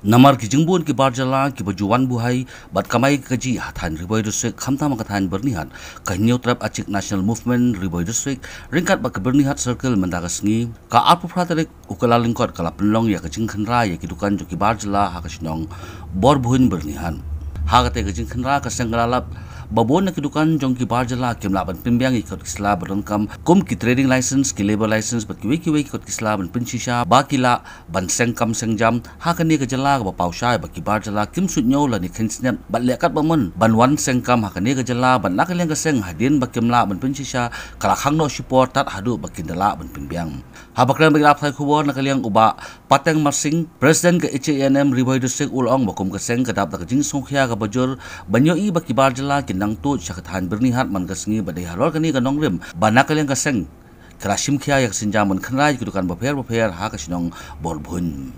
Namar ki jingbun ki barjala ki bajuan buhai bat kamai kaji hatan Riboy District khamta makathan bernihat kahnyo trap acik National Movement Riboy District ringkat bak bernihat circle mendagasngi ka apu pratarik ukala lingkot kala penlong ya kajing khanra ya kidukan jo ki barjala hakasnong bor buhin bernihan hagate kajing khanra kasenggalap babon na kidukan jong ki barjala kimla ban pimbyang ikot kisla berengkam kum ki trading license ki labor license bat kiwi ikot kisla ban pinsisha bakila ban sengkam sengjam hakani ka jala ba pausha ba ki barjala kim sutnyo la ni khensnep bat lekat bamun ban wan sengkam hakani ka jala ban nakaleng ka seng hadin ba kimla ban pinsisha kala khangno support tat hadu ba kindala ban pimbyang habakran ba grap thai khubor nakaleng uba pateng marsing president ka HANM Riboy District ulong ba kum ka seng kadap da jing songkhya ka bajur banyo i ba ki barjala nang tu syakatan bernihat man kasngi badai halor kani ka nongrim banakaleng kaseng krasim khia yak sinjamun khanrai kudukan baper ha kasinong borbun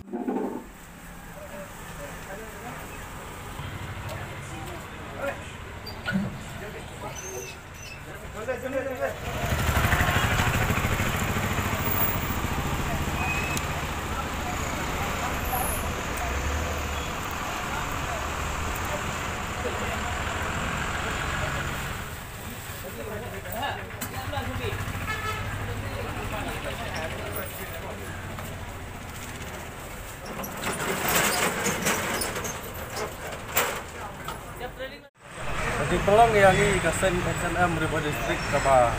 Di pelong yang ini kasen SNM Riboy District kaba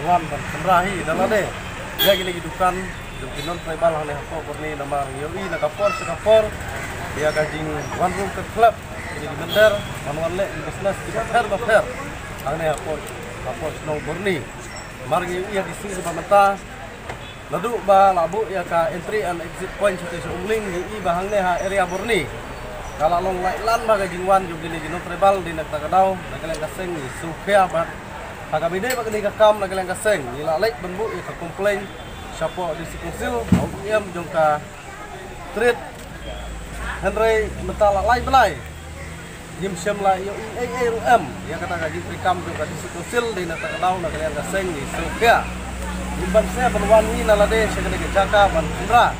Luan dan Kenrahi dan ade dia gini hidupan non tribal hane hapo porni nama yoi na kapor sekapor dia gajing one room ke club ini di mender manual le business di baper hane hapo snow porni margi iya di sini mata ladu ba labu ya ka entry and exit point satu umling i bahangnya ha area porni kalau long lan baga jingwan juga gini non tribal di nak takadau nakaleng kaseng ni sukhya bat hakabide bag ni kakam nakaleng kaseng ni lalek benbu ya ka komplain siapa di sikonsil au iam jongka treat henry metal lai belai jim syam la yo am ya kata gaji prikam juga di sikonsil di nak takadau nakaleng kaseng ni sukhya imban saya penwan ni nalade sekali jaka ban indra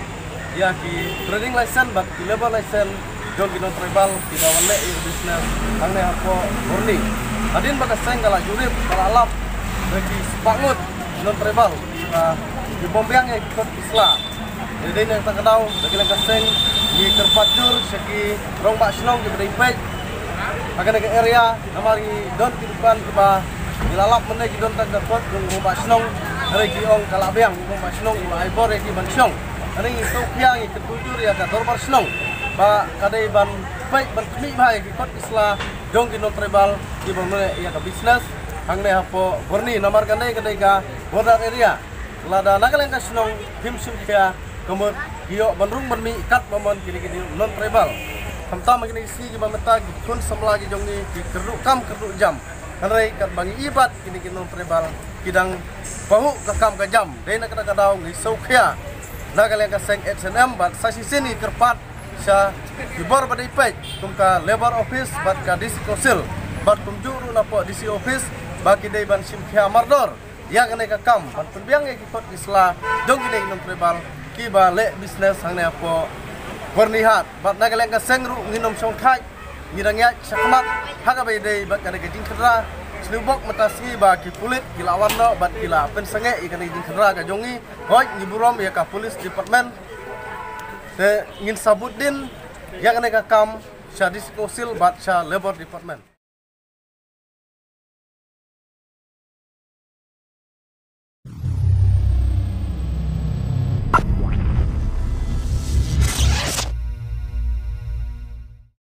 ya ki trading license bat ki labor license jong non tribal tidak wale business hangne hapo murni adin baga seng kala jurip kala alap bagi sepangut non tribal di bombyang ikut isla jadi yang tak kenal bagi lang kaseng di terpacur segi rong bak slong di beripek akan ke area amari don kidukan ba dilalap meneh don tak dapat rong bak slong hari giong kala byang rong bak slong ulai bor di bansyong ani itu piang ikut kultur ya ka dorbar slong ba kadai ban baik ban kemi bhai ikut isla jong non tribal di bangne ya ka business hangne hapo borni nomor kadai ka border area lada nakaleng ka snong himsim kya kemut gio banrung banmi kat bamon kini non tribal hamta magini si gi bameta gi kun samla gi jongi gi keruk jam kanai kat bangi ibat kini non tribal kidang bahu kakam ka jam dei nak kadau ngi saukhya nakaleng ka seng SNM bat sasi sini kerpat sa dibor pada ipek tumka labor office bat ka DC Council bat kumjuru napo DC office baki dei ban simkhia mardor yang kene ka kam ban penbiang ikut isla dong kene non tribal ki ba le business hangne apo bernihat bat nagaleng ka sengru nginom songkai ngirangya sakmat haga be dei bat kene gejing khra snubok matasi ba ki pulit kilawan no bat kila pensenge ikane gejing khra ka jongi hoi ngiburom ya ka police department ingin sabutin yang kena kam syadis kosil bat labor department.